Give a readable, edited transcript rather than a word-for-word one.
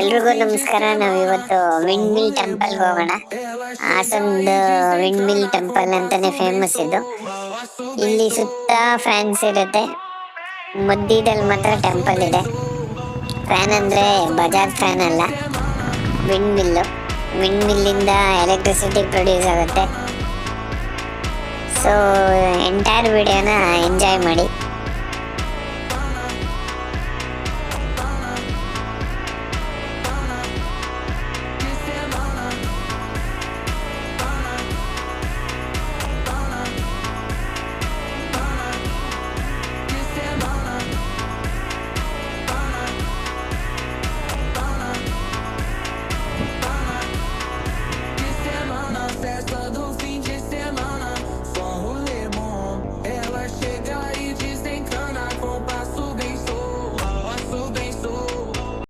ಎಲ್ರಿಗೂ ನಮಸ್ಕಾರ. ನಾವಿವತ್ತು ವಿಂಡ್ ಮಿಲ್ ಟೆಂಪಲ್ಗೆ ಹೋಗೋಣ. ಹಾಸನದ ವಿಂಡ್ ಮಿಲ್ ಟೆಂಪಲ್ ಅಂತಾನೆ ಫೇಮಸ್ ಇದು. ಇಲ್ಲಿ ಸುತ್ತ ಫ್ಯಾನ್ಸ್ ಇರುತ್ತೆ, ಮಧ್ಯದಲ್ಲಿ ಮಾತ್ರ ಟೆಂಪಲ್ ಇದೆ. ಫ್ಯಾನ್ ಅಂದರೆ ಬಜಾಜ್ ಫ್ಯಾನ್ ಅಲ್ಲ, ವಿಂಡ್ ಮಿಲ್ಲು. ವಿಂಡ್ ಮಿಲ್ಲಿಂದ ಎಲೆಕ್ಟ್ರಿಸಿಟಿ ಪ್ರೊಡ್ಯೂಸ್ ಆಗುತ್ತೆ. ಸೊ ಎಂಟೈರ್ ವಿಡಿಯೋನ ಎಂಜಾಯ್ ಮಾಡಿ.